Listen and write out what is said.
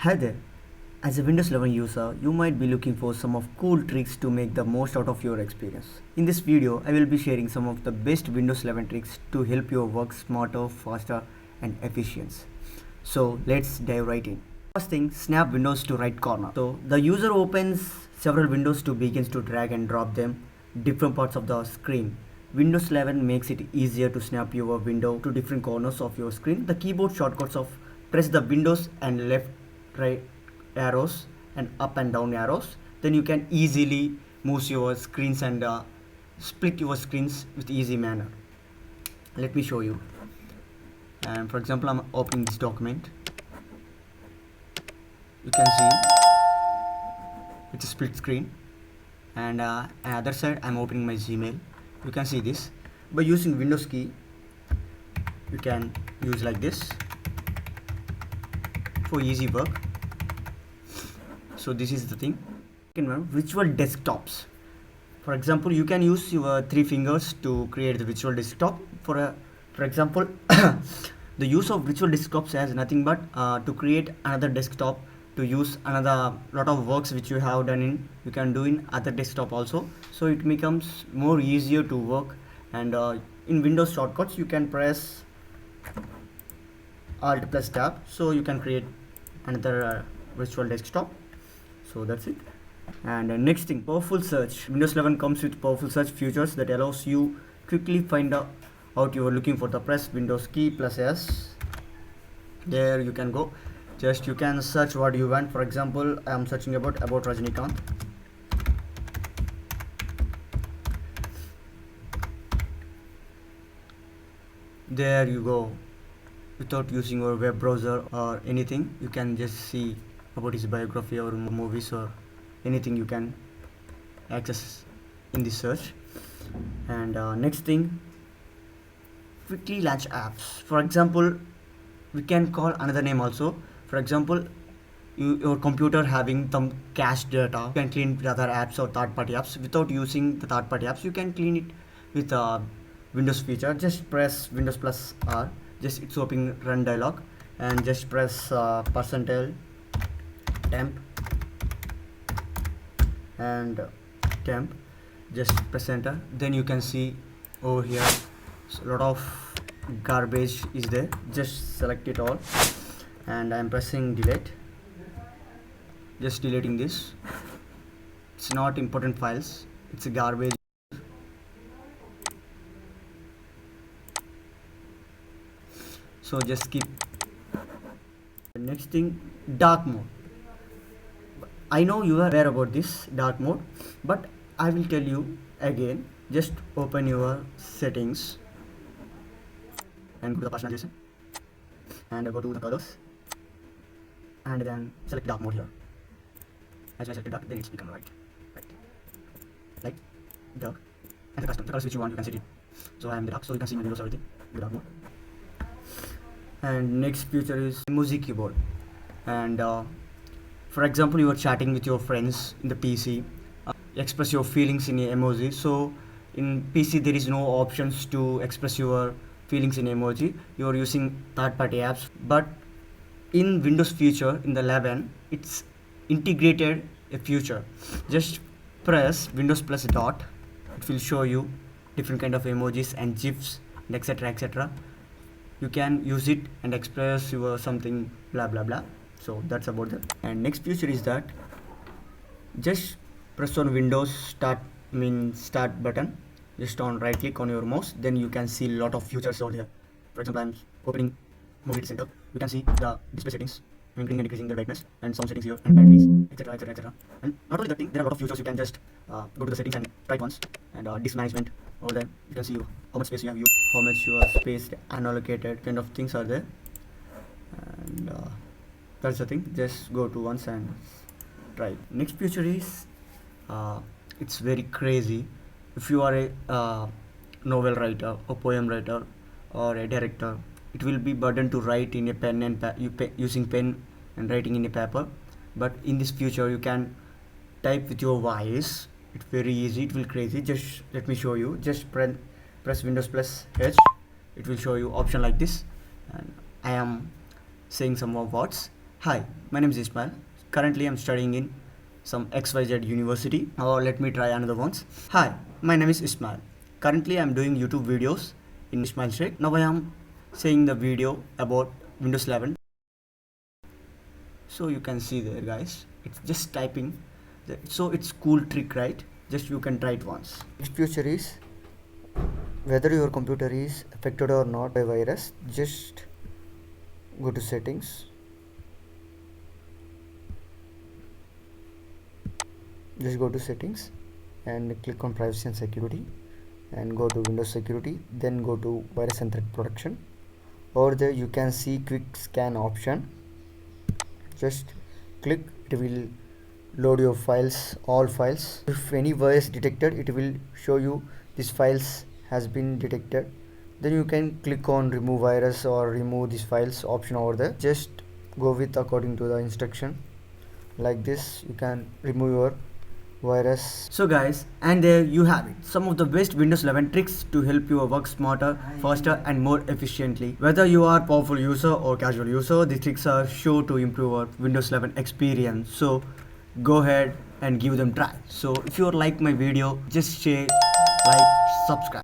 Hi there. As a Windows 11 user, you might be looking for some of cool tricks to make the most out of your experience. In this video, I will be sharing some of the best Windows 11 tricks to help your work smarter, faster and efficient. So let's dive right in. First thing, snap windows to right corner. So the user opens several windows to begins to drag and drop them different parts of the screen. Windows 11 makes it easier to snap your window to different corners of your screen. The keyboard shortcuts of press the windows and left right arrows and up and down arrows, then you can easily move your screens and split your screens with easy manner. Let me show you. And for example, I'm opening this document. You can see it's a split screen, and on the other side I'm opening my Gmail. You can see this. By using Windows key, you can use like this for easy work. So this is the thing. Virtual desktops. For example, you can use your 3 fingers to create the virtual desktop. For example, the use of virtual desktops has nothing but to create another desktop to use another lot of works which you have done in, you can do in other desktop also. So it becomes more easier to work, and in Windows shortcuts you can press Alt plus Tab, so you can create another virtual desktop. So that's it. And next thing, powerful search. Windows 11 comes with powerful search features that allows you quickly find out you are looking for. The press Windows key plus S. There you can go. Just you can search what you want. For example, I am searching about Rajinikanth. There you go. Without using your web browser or anything, you can just see about his biography or movies or anything you can access in this search. And next thing, quickly launch apps. For example, we can call another name also. For example, your computer having some cache data, you can clean with other apps or third-party apps. Without using the third-party apps, you can clean it with Windows feature. Just press Windows plus R. Just it's opening run dialog, and just press percentile temp and temp. Just press enter. Then you can see over here a lot of garbage is there. Just select it all, and I'm pressing delete. Just deleting this. It's not important files, it's a garbage. So just skip. The next thing, dark mode. I know you are aware about this dark mode, but I will tell you again. Just open your settings and go to the personalization and go to the colors, and then select dark mode here. As I select dark, then it's become light, dark, and the custom, the colors which you want, you can set it. So I am the dark, so you can see my windows everything in the dark mode. And next feature is emoji keyboard. And for example, you are chatting with your friends in the PC, express your feelings in emoji. So in PC there is no options to express your feelings in emoji. You are using third-party apps, but in Windows feature in the 11 it's integrated a feature. Just press Windows plus dot, it will show you different kind of emojis and gifs and etc etc. You can use it and express your something blah blah blah. So that's about that. And next feature is that just press on Windows start button, just on right click on your mouse, then you can see a lot of features over here. For example, I'm opening Movie Center. You can see the display settings, increasing and decreasing the brightness, and sound settings here, and batteries, etc etc etc. And not only that thing, there are a lot of features. You can just go to the settings and try once, and disk management over there. You can see how much space you have used, how much your space unallocated, kind of things are there. And that's the thing. Just go to once and try. Next feature is it's very crazy. If you are a novel writer, a poem writer, or a director, it will be burden to write in a pen and using pen and writing in a paper. But in this feature, you can type with your voice. It's very easy. It will crazy. Just let me show you. Just press Windows plus H. It will show you option like this, and I am saying some more words. Hi, my name is Ismail. Currently, I'm studying in some XYZ university. Or let me try another ones. Hi, my name is Ismail. Currently, I'm doing YouTube videos in Ismail Sheikh. Now, I am saying the video about Windows 11. So you can see there, guys. It's just typing. So it's cool trick, right? Just you can try it once. Its future is whether your computer is affected or not by virus. Just go to settings. Just go to settings and click on privacy and security and go to Windows security, then go to virus and threat protection. Over there you can see quick scan option. Just click, it will load your files, all files. If any virus detected, it will show you this files has been detected. Then you can click on remove virus or remove these files option over there. Just go with according to the instruction. Like this you can remove your virus. So guys, and there you have it, some of the best Windows 11 tricks to help you work smarter, faster and more efficiently. Whether you are powerful user or casual user, these tricks are sure to improve our Windows 11 experience. So go ahead and give them try. So if you like my video, just share, like, subscribe.